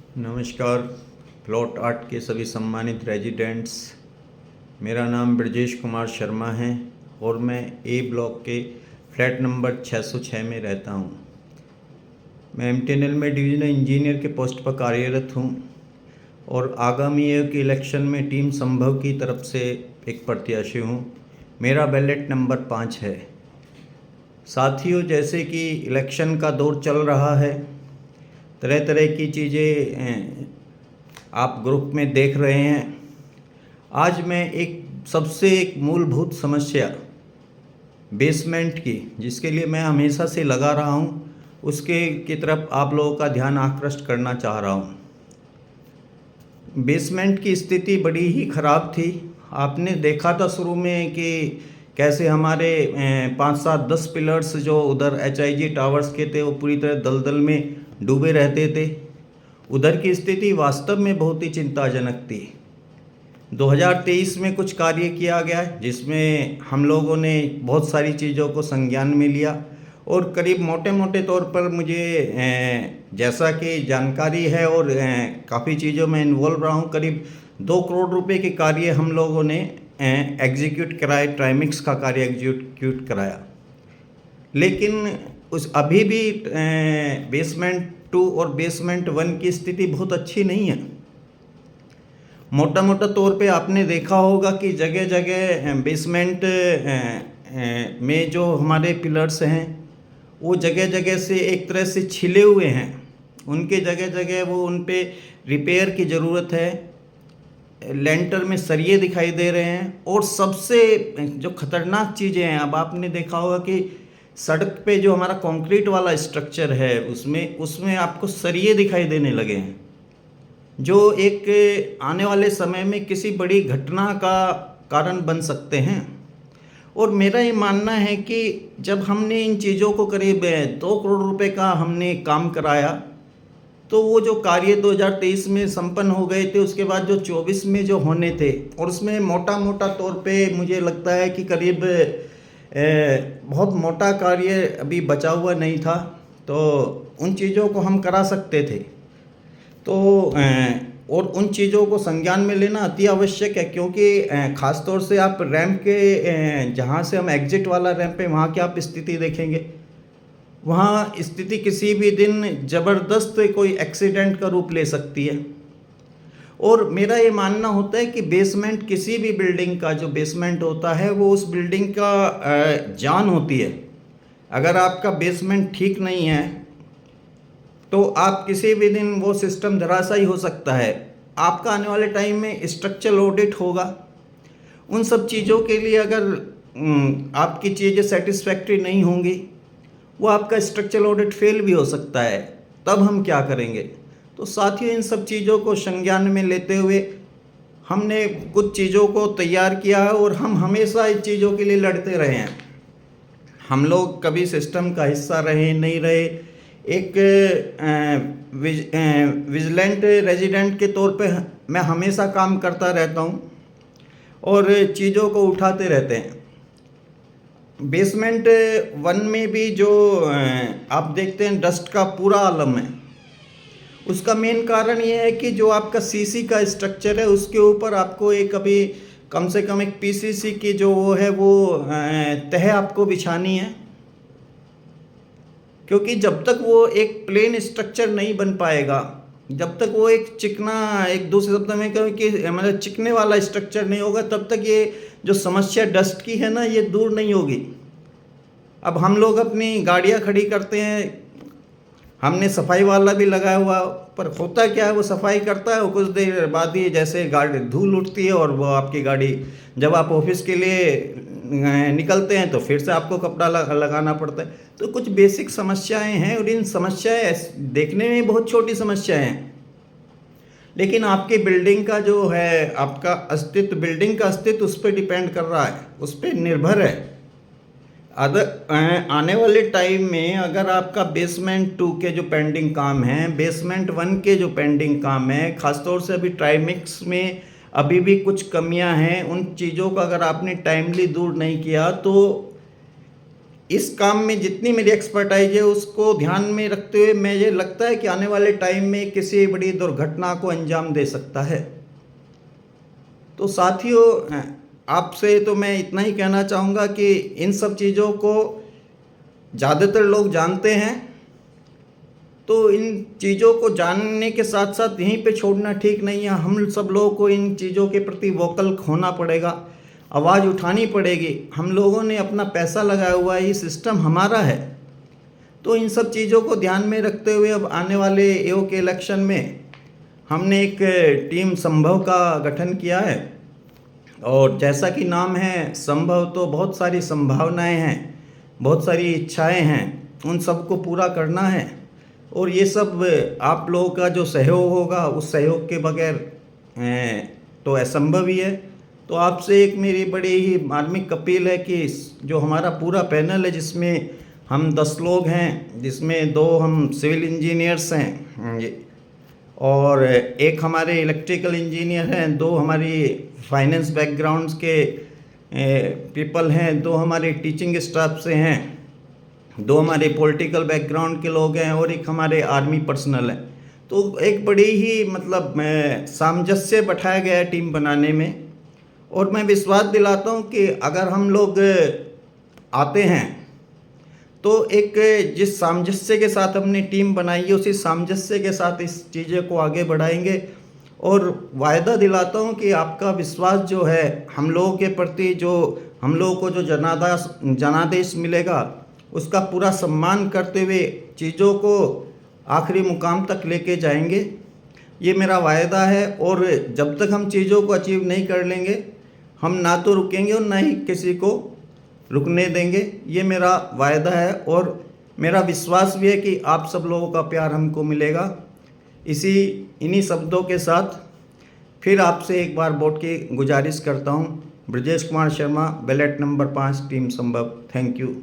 नमस्कार। Plot art के सभी सम्मानित रेजिडेंट्स, मेरा नाम ब्रजेश कुमार शर्मा है और मैं ए ब्लॉक के फ्लैट नंबर 606 में रहता हूँ। मैं एमटीएनएल में डिविजनल इंजीनियर के पोस्ट पर कार्यरत हूँ और आगामी एक इलेक्शन में टीम संभव की तरफ से एक प्रत्याशी हूँ। मेरा बैलेट नंबर 5 है। साथियों, जैसे कि इलेक्शन का दौर चल रहा है, तरह तरह की चीज़ें आप ग्रुप में देख रहे हैं। आज मैं सबसे एक मूलभूत समस्या बेसमेंट की, जिसके लिए मैं हमेशा से लगा रहा हूँ, उसके की तरफ आप लोगों का ध्यान आकृष्ट करना चाह रहा हूँ। बेसमेंट की स्थिति बड़ी ही ख़राब थी। आपने देखा था शुरू में कि कैसे हमारे 5, 7, 10 पिलर्स जो उधर HIG टावर्स के थे वो पूरी तरह दलदल में डूबे रहते थे। उधर की स्थिति वास्तव में बहुत ही चिंताजनक थी। 2023 में कुछ कार्य किया गया जिसमें हम लोगों ने बहुत सारी चीज़ों को संज्ञान में लिया और करीब मोटे मोटे तौर पर मुझे जैसा कि जानकारी है और काफ़ी चीज़ों में इन्वॉल्व रहा हूँ, करीब 2 करोड़ रुपए के कार्य हम लोगों ने एग्जीक्यूट कराए। ट्राइमिक्स का कार्य एग्जीक्यूट कराया, लेकिन अभी भी बेसमेंट 2 और बेसमेंट 1 की स्थिति बहुत अच्छी नहीं है। मोटा मोटा तौर पे आपने देखा होगा कि जगह जगह बेसमेंट में जो हमारे पिलर्स हैं वो जगह जगह से एक तरह से छिले हुए हैं। उनके जगह जगह वो उन पे रिपेयर की ज़रूरत है। लेंटर में सरिये दिखाई दे रहे हैं और सबसे जो खतरनाक चीज़ें हैं, अब आपने देखा होगा कि सड़क पे जो हमारा कंक्रीट वाला स्ट्रक्चर है उसमें आपको सरिये दिखाई देने लगे हैं, जो एक आने वाले समय में किसी बड़ी घटना का कारण बन सकते हैं। और मेरा ये मानना है कि जब हमने इन चीज़ों को करीब 2 करोड़ रुपए का हमने काम कराया, तो वो जो कार्य 2023 में संपन्न हो गए थे, उसके बाद जो 24 में जो होने थे, और उसमें मोटा मोटा तौर पे मुझे लगता है कि करीब बहुत मोटा कार्य अभी बचा हुआ नहीं था, तो उन चीज़ों को हम करा सकते थे। तो और उन चीज़ों को संज्ञान में लेना अति आवश्यक है, क्योंकि ख़ास तौर से आप रैंप के जहाँ से हम एग्जिट वाला रैंप है वहाँ की आप स्थिति देखेंगे, वहाँ स्थिति किसी भी दिन ज़बरदस्त कोई एक्सीडेंट का रूप ले सकती है। और मेरा ये मानना होता है कि बेसमेंट, किसी भी बिल्डिंग का जो बेसमेंट होता है वो उस बिल्डिंग का जान होती है। अगर आपका बेसमेंट ठीक नहीं है तो आप किसी भी दिन वो सिस्टम धराशायी हो सकता है। आपका आने वाले टाइम में स्ट्रक्चरल ऑडिट होगा। उन सब चीज़ों के लिए अगर आपकी चीज़ें सेटिस्फैक्ट्री नहीं होंगी, वो आपका स्ट्रक्चरल ऑडिट फेल भी हो सकता है। तब हम क्या करेंगे? तो साथियों, इन सब चीज़ों को संज्ञान में लेते हुए हमने कुछ चीज़ों को तैयार किया है और हम हमेशा इस चीज़ों के लिए लड़ते रहे हैं। हम लोग कभी सिस्टम का हिस्सा रहे नहीं रहे, एक विजिलेंट रेजिडेंट के तौर पे मैं हमेशा काम करता रहता हूँ और चीज़ों को उठाते रहते हैं। बेसमेंट 1 में भी जो आप देखते हैं डस्ट का पूरा आलम है, उसका मेन कारण ये है कि जो आपका सीसी का स्ट्रक्चर है उसके ऊपर आपको एक अभी कम से कम एक PCC की जो वो है वो तह आपको बिछानी है, क्योंकि जब तक वो एक प्लेन स्ट्रक्चर नहीं बन पाएगा, जब तक वो एक चिकना, एक दूसरे शब्द में कहूँ कि मतलब चिकने वाला स्ट्रक्चर नहीं होगा, तब तक ये जो समस्या डस्ट की है ना, ये दूर नहीं होगी। अब हम लोग अपनी गाड़ियाँ खड़ी करते हैं, हमने सफाई वाला भी लगाया हुआ, पर होता क्या है, वो सफाई करता है और कुछ देर बाद ही जैसे गाड़ी धूल उठती है और वो आपकी गाड़ी, जब आप ऑफिस के लिए निकलते हैं तो फिर से आपको कपड़ा लगाना पड़ता है। तो कुछ बेसिक समस्याएं हैं और इन समस्याएं देखने में बहुत छोटी समस्याएं हैं, लेकिन आपकी बिल्डिंग का जो है, आपका अस्तित्व, बिल्डिंग का अस्तित्व उस पर डिपेंड कर रहा है, उस पर निर्भर है। आने वाले टाइम में अगर आपका बेसमेंट 2 के जो पेंडिंग काम है, बेसमेंट 1 के जो पेंडिंग काम है, ख़ासतौर से अभी ट्राइमिक्स में अभी भी कुछ कमियां हैं, उन चीज़ों को अगर आपने टाइमली दूर नहीं किया तो इस काम में जितनी मेरी एक्सपर्टाइज है उसको ध्यान में रखते हुए मुझे लगता है कि आने वाले टाइम में किसी बड़ी दुर्घटना को अंजाम दे सकता है। तो साथियों, आपसे तो मैं इतना ही कहना चाहूँगा कि इन सब चीज़ों को ज़्यादातर लोग जानते हैं, तो इन चीज़ों को जानने के साथ साथ यहीं पे छोड़ना ठीक नहीं है। हम सब लोगों को इन चीज़ों के प्रति वोकल होना पड़ेगा, आवाज़ उठानी पड़ेगी। हम लोगों ने अपना पैसा लगाया हुआ है, ये सिस्टम हमारा है। तो इन सब चीज़ों को ध्यान में रखते हुए अब आने वाले ईओ के इलेक्शन में हमने एक टीम संभव का गठन किया है। और जैसा कि नाम है संभव, तो बहुत सारी संभावनाएं हैं, बहुत सारी इच्छाएं हैं, उन सबको पूरा करना है। और ये सब आप लोगों का जो सहयोग होगा, उस सहयोग के बगैर तो असंभव ही है। तो आपसे एक मेरी बड़ी ही मार्मिक अपील है कि जो हमारा पूरा पैनल है, जिसमें हम 10 लोग हैं, जिसमें 2 हम सिविल इंजीनियर्स हैं और एक हमारे इलेक्ट्रिकल इंजीनियर हैं, 2 हमारी फाइनेंस बैकग्राउंड्स के पीपल हैं, 2 हमारे टीचिंग स्टाफ से हैं, 2 हमारे पॉलिटिकल बैकग्राउंड के लोग हैं और एक हमारे आर्मी पर्सनल है। तो एक बड़ी ही मतलब सामंजस्य बैठाया गया है टीम बनाने में। और मैं विश्वास दिलाता हूँ कि अगर हम लोग आते हैं तो एक जिस सामंजस्य के साथ हमने टीम बनाई है, उसी सामंजस्य के साथ इस चीज़ें को आगे बढ़ाएंगे। और वायदा दिलाता हूँ कि आपका विश्वास जो है हम लोगों के प्रति, जो हम लोगों को जो जनादेश मिलेगा, उसका पूरा सम्मान करते हुए चीज़ों को आखिरी मुकाम तक लेके जाएंगे। ये मेरा वायदा है। और जब तक हम चीज़ों को अचीव नहीं कर लेंगे, हम ना तो रुकेंगे और ना ही किसी को रुकने देंगे। ये मेरा वायदा है और मेरा विश्वास भी है कि आप सब लोगों का प्यार हमको मिलेगा। इन्हीं शब्दों के साथ फिर आपसे एक बार वोट की गुजारिश करता हूँ। Brajesh Kumar Sharma, ballot number 5, team Sambhav. Thank you.